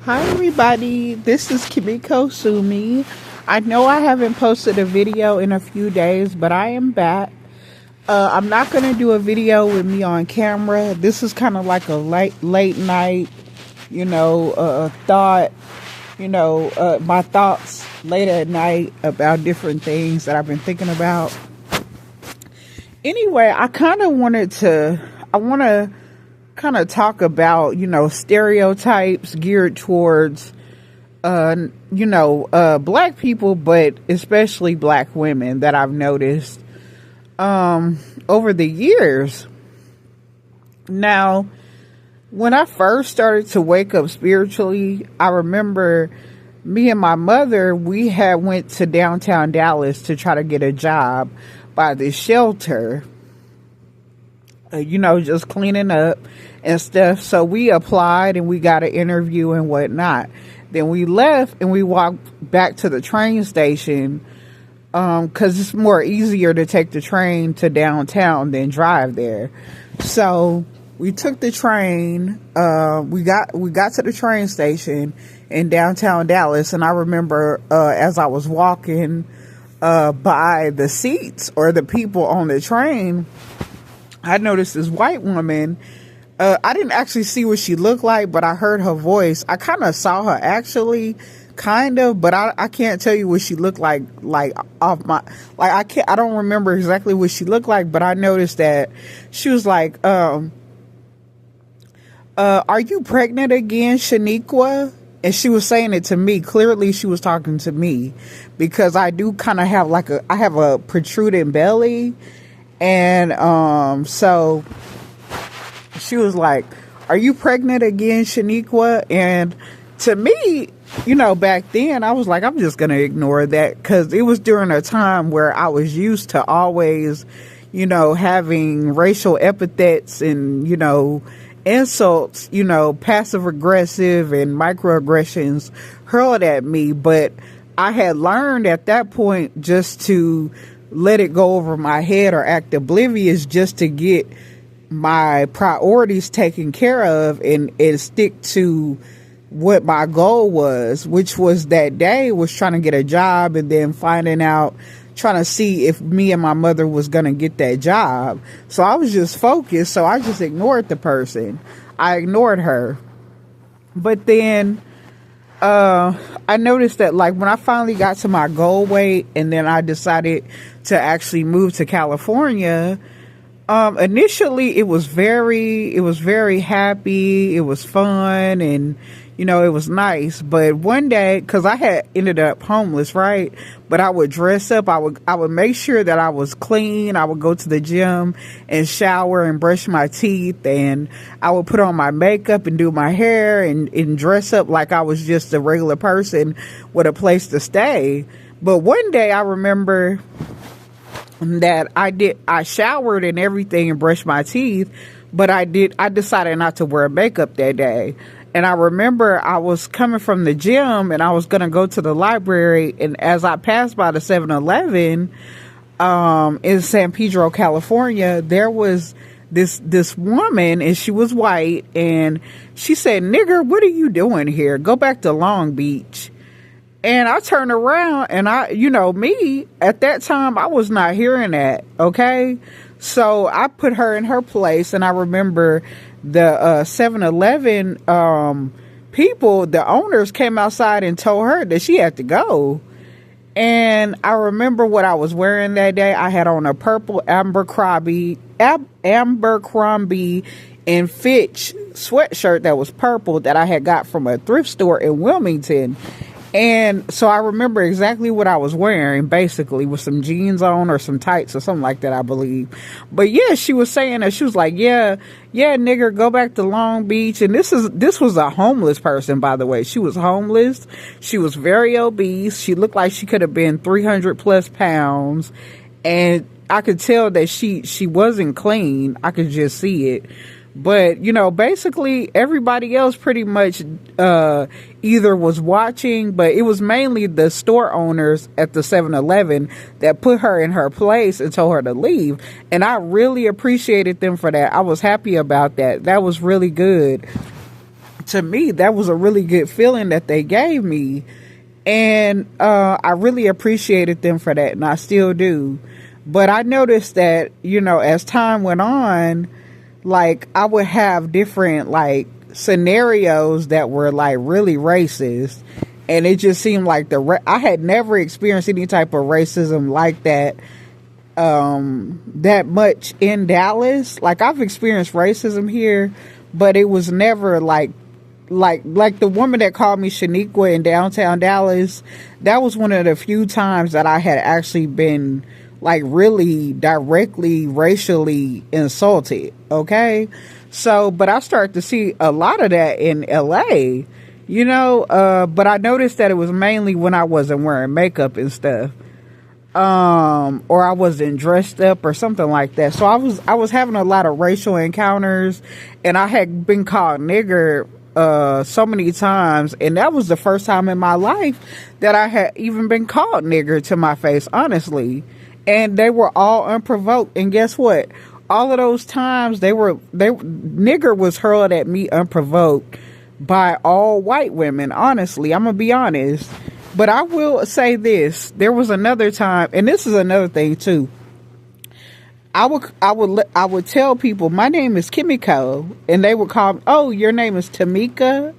Hi everybody, this is Kimiko Sumi. I know I haven't posted a video in a few days, but I am back. I'm not going to do a video with me on camera. This is kind of like a late night, thought, my thoughts late at night about different things that I've been thinking about. Anyway, I want to kind of talk about, stereotypes geared towards, black people, but especially black women that I've noticed, over the years. Now, when I first started to wake up spiritually, I remember me and my mother, we had went to downtown Dallas to try to get a job by this shelter, just cleaning up and stuff. So we applied and we got an interview and whatnot. Then we left and we walked back to the train station, cause it's more easier to take the train to downtown than drive there. So we took the train, we got to the train station in downtown Dallas. And I remember, as I was walking, by the seats or the people on the train, I noticed this white woman. I didn't actually see what she looked like, but I heard her voice. I kind of saw her actually, but I can't tell you what she looked like I don't remember exactly what she looked like, but I noticed that she was like, are you pregnant again, Shaniqua? And she was saying it to me. Clearly she was talking to me because I do kind of have I have a protruding belly. And so she was like, are you pregnant again, Shaniqua? And to me, back then I was like, I'm just going to ignore that because it was during a time where I was used to always, having racial epithets and, insults, passive aggressive and microaggressions hurled at me. But I had learned at that point just to let it go over my head or act oblivious just to get my priorities taken care of and stick to what my goal was, which was that day was trying to get a job and then trying to see if me and my mother was going to get that job. So I was just focused. So I just ignored the person. I ignored her. But then I noticed that when I finally got to my goal weight and then I decided to actually move to California, initially it was very happy. It was fun and, it was nice. But one day, cause I had ended up homeless, right? But I would dress up. I would make sure that I was clean. I would go to the gym and shower and brush my teeth. And I would put on my makeup and do my hair and dress up like I was just a regular person with a place to stay. But one day I remember that I showered and everything and brushed my teeth, but I decided not to wear makeup that day. And I remember I was coming from the gym and I was going to go to the library. And as I passed by the 7-Eleven, in San Pedro, California, there was this woman and she was white and she said, "Nigger, what are you doing here? Go back to Long Beach." And I turned around and me at that time, I was not hearing that. Okay. So I put her in her place. And I remember the 7-Eleven people, the owners came outside and told her that she had to go. And I remember what I was wearing that day. I had on a purple Abercrombie and Fitch sweatshirt that was purple that I had got from a thrift store in Wilmington. And so I remember exactly what I was wearing, basically, with some jeans on or some tights or something like that, I believe. But yeah, she was saying that she was like, yeah, nigger, go back to Long Beach. And this was a homeless person, by the way. She was homeless. She was very obese. She looked like she could have been 300 plus pounds. And I could tell that she wasn't clean. I could just see it. But, basically everybody else pretty much either was watching, but it was mainly the store owners at the 7-Eleven that put her in her place and told her to leave. And I really appreciated them for that. I was happy about that. That was really good. to me, that was a really good feeling that they gave me. And I really appreciated them for that, and I still do. But I noticed that, as time went on, like, I would have different, like, scenarios that were, like, really racist. And it just seemed like I had never experienced any type of racism like that, that much in Dallas. Like, I've experienced racism here, but it was never like the woman that called me Shaniqua in downtown Dallas. That was one of the few times that I had actually been, like, really directly racially insulted. Okay. So, but I started to see a lot of that in LA, but I noticed that it was mainly when I wasn't wearing makeup and stuff. Or I wasn't dressed up or something like that. So I was having a lot of racial encounters, and I had been called nigger so many times, and that was the first time in my life that I had even been called nigger to my face, honestly. And they were all unprovoked. And guess what? All of those times nigger was hurled at me unprovoked by all white women. Honestly, I'm gonna be honest. But I will say this: there was another time, and this is another thing too. I would tell people my name is Kimiko, and they would call me, "Oh, your name is Tamika."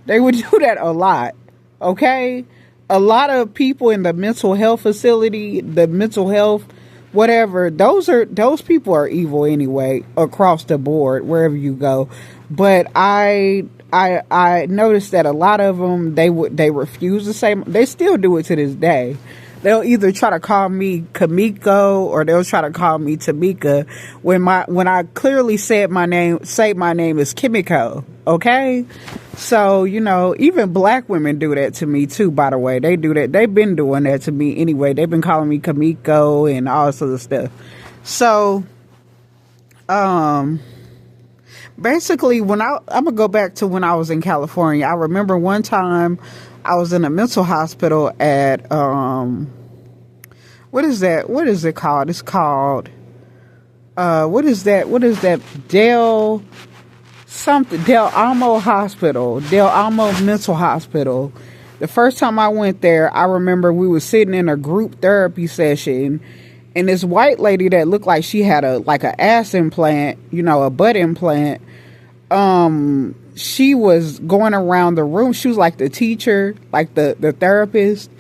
They would do that a lot. Okay, a lot of people in the mental health facility, the mental health, whatever. Those people are evil anyway, across the board, wherever you go. But I noticed that a lot of them, they refuse to say. They still do it to this day. They'll either try to call me Kamiko or they'll try to call me Tamika when I clearly said my name is Kimiko. Okay, so even black women do that to me too. By the way, they do that. They've been doing that to me anyway. They've been calling me Kamiko and all this other stuff. So, basically, I'm gonna go back to when I was in California. I remember one time I was in a mental hospital at what is that? What is it called? It's called what is that? What is that? Del Almo Hospital, Del Almo Mental Hospital. The first time I went there, I remember we were sitting in a group therapy session, and this white lady that looked like she had an ass implant, a butt implant. She was going around the room. She was like the teacher, like the therapist.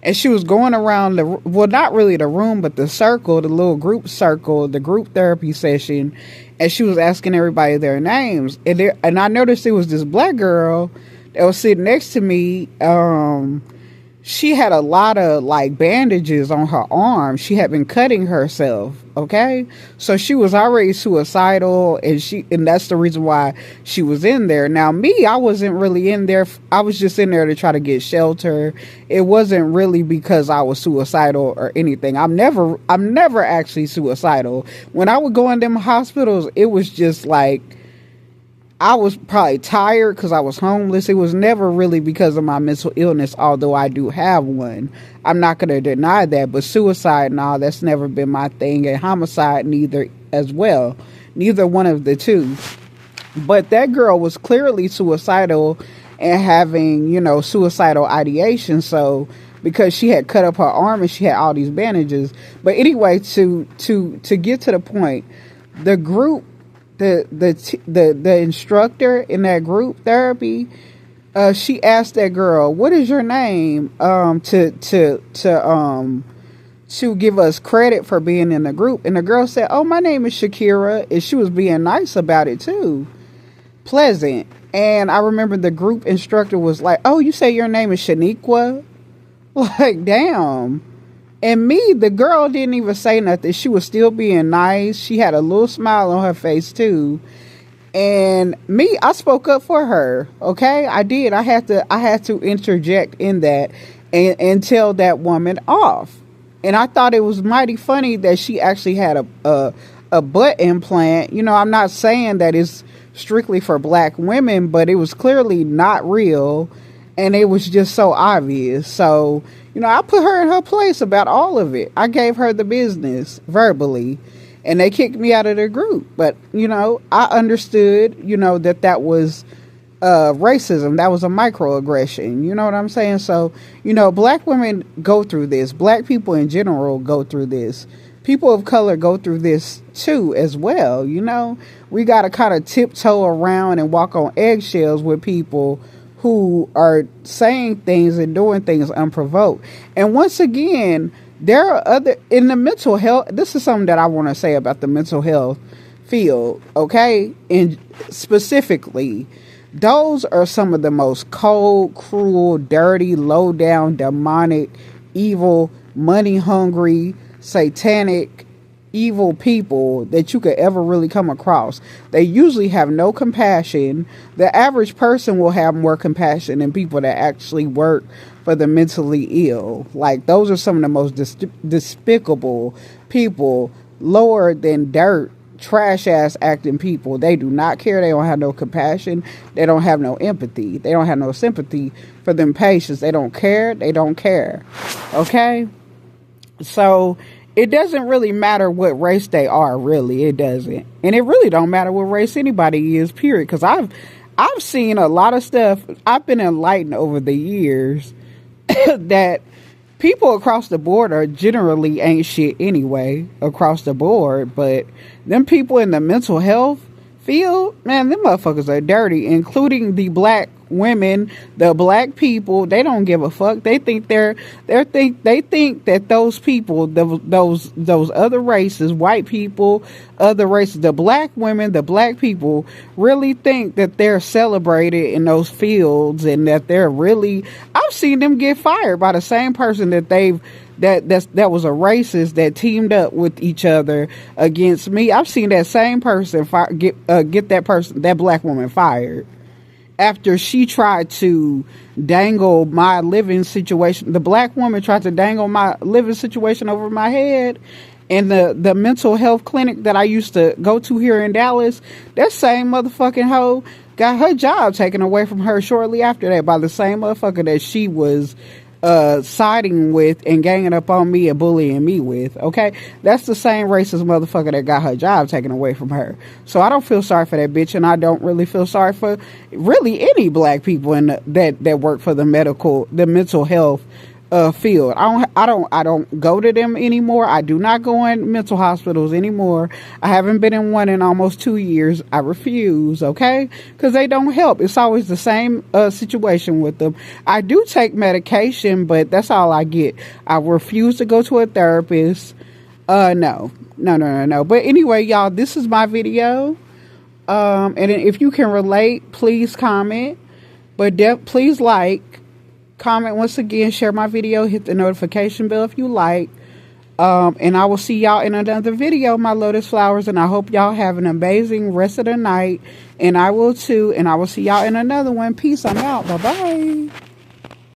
And she was going around not really the room, but the circle, the little group circle, the group therapy session. And she was asking everybody their names. And I noticed it was this black girl that was sitting next to me. She had a lot of bandages on her arm. She had been cutting herself. Okay. So she was already suicidal, and that's the reason why she was in there. Now me, I wasn't really in there. I was just in there to try to get shelter. It wasn't really because I was suicidal or anything. I'm never actually suicidal. When I would go in them hospitals, it was just like, I was probably tired because I was homeless. It was never really because of my mental illness, although I do have one. I'm not going to deny that, but suicide and all, that's never been my thing, and homicide neither as well. Neither one of the two. But that girl was clearly suicidal and having, suicidal ideation. So, because she had cut up her arm and she had all these bandages. But anyway, to get to the point, the group, the instructor in that group therapy, she asked that girl, "What is your name?" To give us credit for being in the group. And the girl said, "Oh, my name is Shakira." And she was being nice about it too. Pleasant. And I remember the group instructor was like, "Oh, you say your name is Shaniqua?" Like, damn. And me, the girl didn't even say nothing. She was still being nice. She had a little smile on her face too. And me, I spoke up for her. Okay, I did. I had to interject in that and tell that woman off. And I thought it was mighty funny that she actually had a butt implant. I'm not saying that it's strictly for black women, but it was clearly not real. And it was just so obvious. So, I put her in her place about all of it. I gave her the business verbally, and they kicked me out of the group. But, I understood, that was racism. That was a microaggression. You know what I'm saying? So, you know, black women go through this. Black people in general go through this. People of color go through this too as well. You know, we got to kind of tiptoe around and walk on eggshells with people who are saying things and doing things unprovoked. And once again, there are other, in the mental health, this is something that I want to say about the mental health field, okay? And specifically, those are some of the most cold, cruel, dirty, low down, demonic, evil, money hungry, satanic, evil people that you could ever really come across. They usually have no compassion. The average person will have more compassion than people that actually work for the mentally ill. Like, those are some of the most despicable people, lower than dirt, trash ass acting people. They do not care. They don't have no compassion. They don't have no empathy. They don't have no sympathy for them patients. They don't care. They don't care. Okay? So it doesn't really matter what race they are, really. It doesn't. And it really don't matter what race anybody is, period. Because I've seen a lot of stuff. I've been enlightened over the years that people across the board are generally ain't shit anyway, across the board. But them people in the mental health field, man, them motherfuckers are dirty, including the black women, the black people. They don't give a fuck. They think they think that those people, those other races, white people, other races, the black women, the black people really think that they're celebrated in those fields, and that they're really, I've seen them get fired by the same person that that was a racist that teamed up with each other against me. I've seen that same person get that black woman fired after she tried to dangle my living situation. The black woman tried to dangle my living situation over my head. And the mental health clinic that I used to go to here in Dallas, that same motherfucking hoe got her job taken away from her shortly after that by the same motherfucker that she was siding with and ganging up on me and bullying me with. Okay, that's the same racist motherfucker that got her job taken away from her. So I don't feel sorry for that bitch, and I don't really feel sorry for really any black people that work for the mental health field. I don't go to them anymore. I do not go in mental hospitals anymore. I haven't been in one in almost 2 years. I refuse, okay? Because they don't help. It's always the same situation with them. I do take medication, but that's all I get. I refuse to go to a therapist. No. But anyway, y'all, this is my video. And if you can relate, please comment. But please like, comment once again, share my video, hit the notification bell if you like. And I will see y'all in another video, my lotus flowers. And I hope y'all have an amazing rest of the night. And I will too. And I will see y'all in another one. Peace. I'm out. Bye-bye.